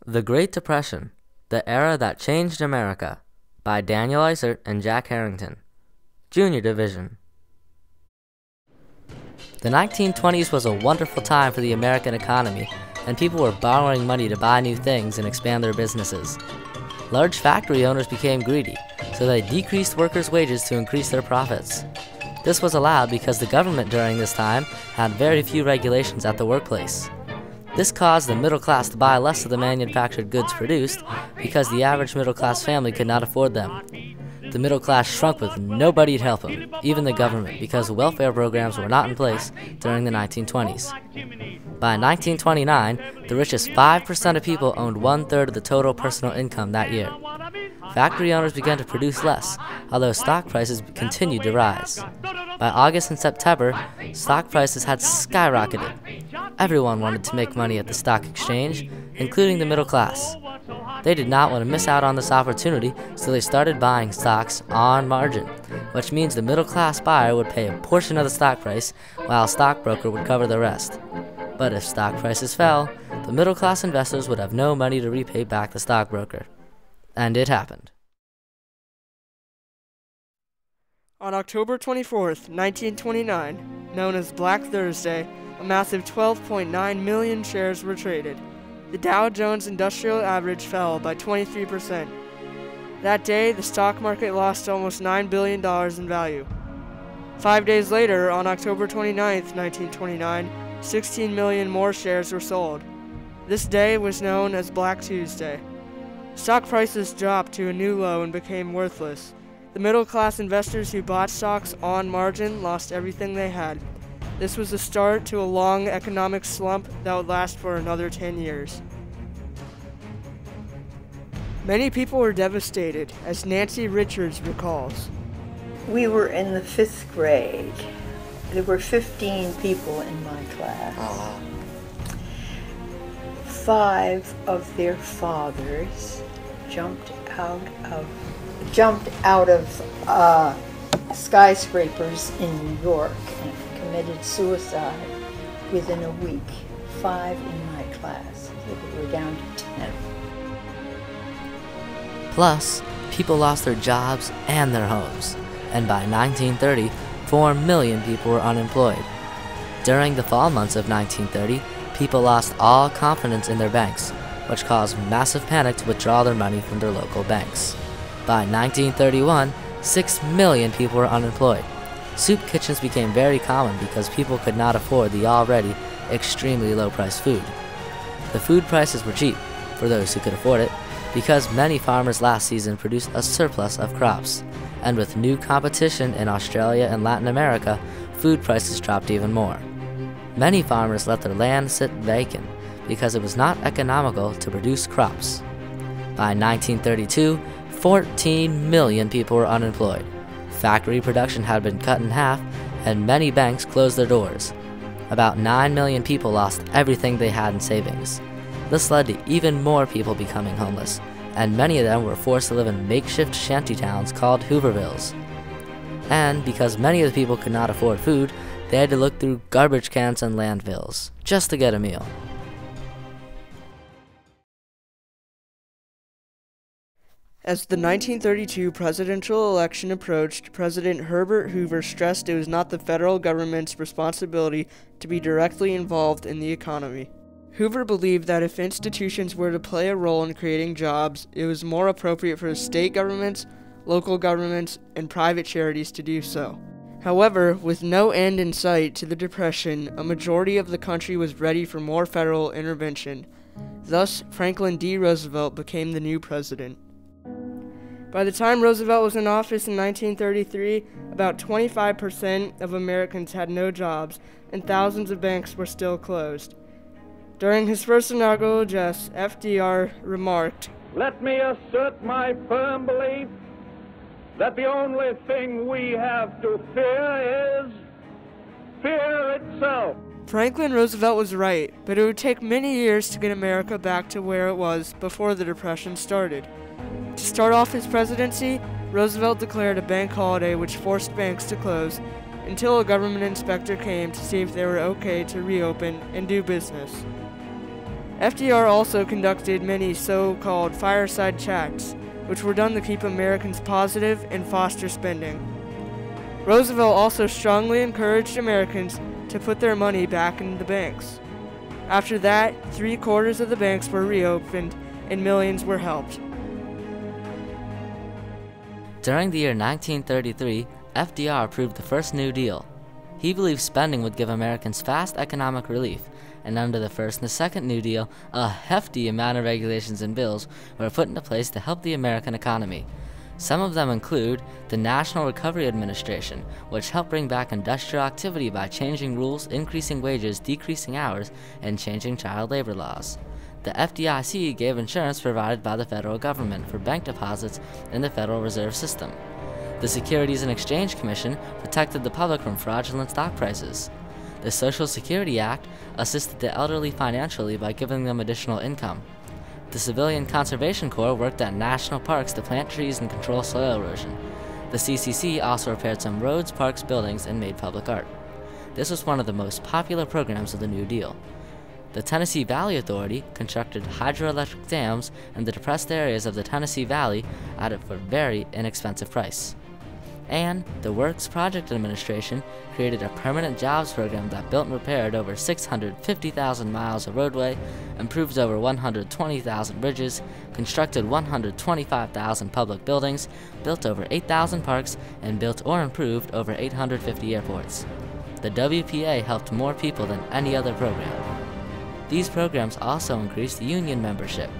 The Great Depression, The Era That Changed America, by Daniel Eisert and Jack Harrington. Junior Division. The 1920s was a wonderful time for the American economy, and people were borrowing money to buy new things and expand their businesses. Large factory owners became greedy, so they decreased workers' wages to increase their profits. This was allowed because the government during this time had very few regulations at the workplace. This caused the middle class to buy less of the manufactured goods produced because the average middle class family could not afford them. The middle class shrunk with nobody to help them, even the government, because welfare programs were not in place during the 1920s. By 1929, the richest 5% of people owned 1/3 of the total personal income that year. Factory owners began to produce less, although stock prices continued to rise. By August and September, stock prices had skyrocketed. Everyone wanted to make money at the stock exchange, including the middle class. They did not want to miss out on this opportunity, so they started buying stocks on margin, which means the middle class buyer would pay a portion of the stock price, while a stockbroker would cover the rest. But if stock prices fell, the middle class investors would have no money to repay back the stockbroker. And it happened. On October 24th, 1929, known as Black Thursday, a massive 12.9 million shares were traded. The Dow Jones Industrial Average fell by 23%. That day, the stock market lost almost $9 billion in value. 5 days later, on October 29th, 1929, 16 million more shares were sold. This day was known as Black Tuesday. Stock prices dropped to a new low and became worthless. The middle-class investors who bought stocks on margin lost everything they had. This was the start to a long economic slump that would last for another 10 years. Many people were devastated, as Nancy Richards recalls. We were in the 5th grade. There were 15 people in my class. 5 of their fathers jumped out of skyscrapers in New York and committed suicide within a week. 5 in my class. They were down to 10. Plus, people lost their jobs and their homes, and by 1930, 4 million people were unemployed. During the fall months of 1930, people lost all confidence in their banks, which caused massive panic to withdraw their money from their local banks. By 1931, 6 million people were unemployed. Soup kitchens became very common because people could not afford the already extremely low-priced food. The food prices were cheap, for those who could afford it, because many farmers last season produced a surplus of crops, and with new competition in Australia and Latin America, food prices dropped even more. Many farmers let their land sit vacant because it was not economical to produce crops. By 1932, 14 million people were unemployed. Factory production had been cut in half, and many banks closed their doors. About 9 million people lost everything they had in savings. This led to even more people becoming homeless, and many of them were forced to live in makeshift shantytowns called Hoovervilles. And because many of the people could not afford food, they had to look through garbage cans and landfills just to get a meal. As the 1932 presidential election approached, President Herbert Hoover stressed it was not the federal government's responsibility to be directly involved in the economy. Hoover believed that if institutions were to play a role in creating jobs, it was more appropriate for state governments, local governments, and private charities to do so. However, with no end in sight to the Depression, a majority of the country was ready for more federal intervention. Thus, Franklin D. Roosevelt became the new president. By the time Roosevelt was in office in 1933, about 25% of Americans had no jobs, and thousands of banks were still closed. During his first inaugural address, FDR remarked, "Let me assert my firm belief that the only thing we have to fear is fear itself." Franklin Roosevelt was right, but it would take many years to get America back to where it was before the Depression started. To start off his presidency, Roosevelt declared a bank holiday which forced banks to close until a government inspector came to see if they were okay to reopen and do business. FDR also conducted many so-called fireside chats, which were done to keep Americans positive and foster spending. Roosevelt also strongly encouraged Americans to put their money back in the banks. After that, 3/4 of the banks were reopened and millions were helped. During the year 1933, FDR approved the first New Deal. He believed spending would give Americans fast economic relief, and under the first and the second New Deal, a hefty amount of regulations and bills were put into place to help the American economy. Some of them include the National Recovery Administration, which helped bring back industrial activity by changing rules, increasing wages, decreasing hours, and changing child labor laws. The FDIC gave insurance provided by the federal government for bank deposits in the Federal Reserve System. The Securities and Exchange Commission protected the public from fraudulent stock prices. The Social Security Act assisted the elderly financially by giving them additional income. The Civilian Conservation Corps worked at national parks to plant trees and control soil erosion. The CCC also repaired some roads, parks, buildings, and made public art. This was one of the most popular programs of the New Deal. The Tennessee Valley Authority constructed hydroelectric dams in the depressed areas of the Tennessee Valley at a very inexpensive price. And the Works Project Administration created a permanent jobs program that built and repaired over 650,000 miles of roadway, improved over 120,000 bridges, constructed 125,000 public buildings, built over 8,000 parks, and built or improved over 850 airports. The WPA helped more people than any other program. These programs also increased union membership.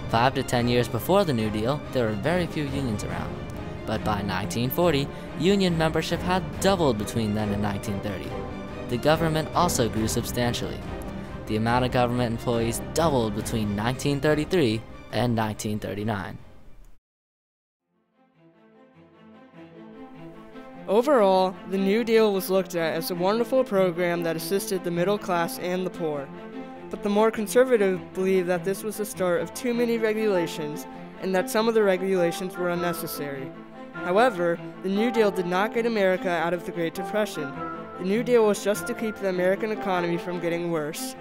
5 to 10 years before the New Deal, there were very few unions around. But by 1940, union membership had doubled between then and 1930. The government also grew substantially. The amount of government employees doubled between 1933 and 1939. Overall, the New Deal was looked at as a wonderful program that assisted the middle class and the poor. But the more conservative believed that this was the start of too many regulations and that some of the regulations were unnecessary. However, the New Deal did not get America out of the Great Depression. The New Deal was just to keep the American economy from getting worse.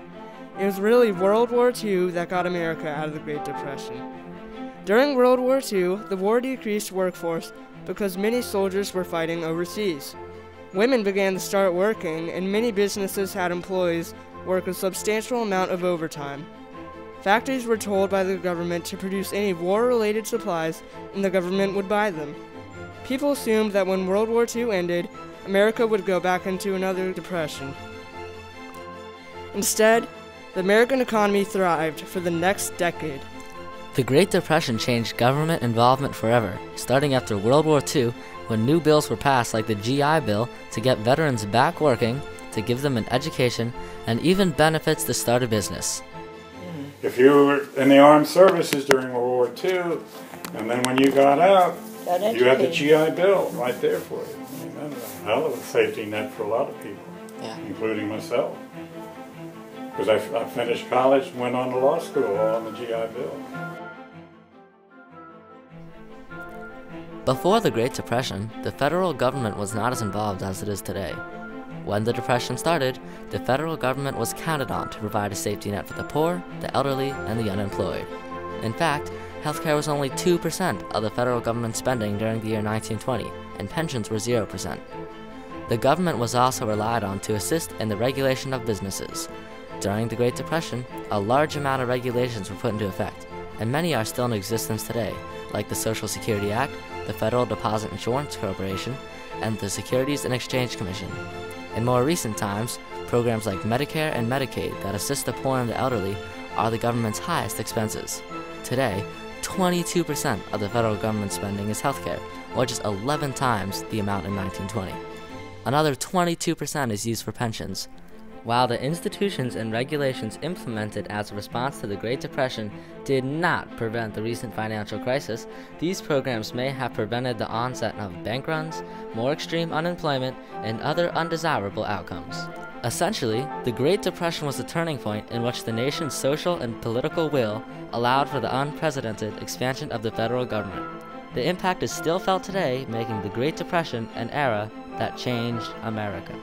It was really World War II that got America out of the Great Depression. During World War II, the war decreased workforce because many soldiers were fighting overseas. Women began to start working, and many businesses had employees work a substantial amount of overtime. Factories were told by the government to produce any war-related supplies, and the government would buy them. People assumed that when World War II ended, America would go back into another depression. Instead, the American economy thrived for the next decade. The Great Depression changed government involvement forever, starting after World War II, when new bills were passed like the GI Bill to get veterans back working, to give them an education, and even benefits to start a business. If you were in the armed services during World War II, and then when you got out, you had the GI Bill right there for you. I mean, that was a hell of a safety net for a lot of people, including myself. Because I finished college and went on to law school all on the GI Bill. Before the Great Depression, the federal government was not as involved as it is today. When the Depression started, the federal government was counted on to provide a safety net for the poor, the elderly, and the unemployed. In fact, healthcare was only 2% of the federal government spending during the year 1920, and pensions were 0%. The government was also relied on to assist in the regulation of businesses. During the Great Depression, a large amount of regulations were put into effect, and many are still in existence today, like the Social Security Act, the Federal Deposit Insurance Corporation, and the Securities and Exchange Commission. In more recent times, programs like Medicare and Medicaid that assist the poor and the elderly are the government's highest expenses. Today, 22% of the federal government spending is healthcare, which is 11 times the amount in 1920. Another 22% is used for pensions. While the institutions and regulations implemented as a response to the Great Depression did not prevent the recent financial crisis, these programs may have prevented the onset of bank runs, more extreme unemployment, and other undesirable outcomes. Essentially, the Great Depression was a turning point in which the nation's social and political will allowed for the unprecedented expansion of the federal government. The impact is still felt today, making the Great Depression an era that changed America.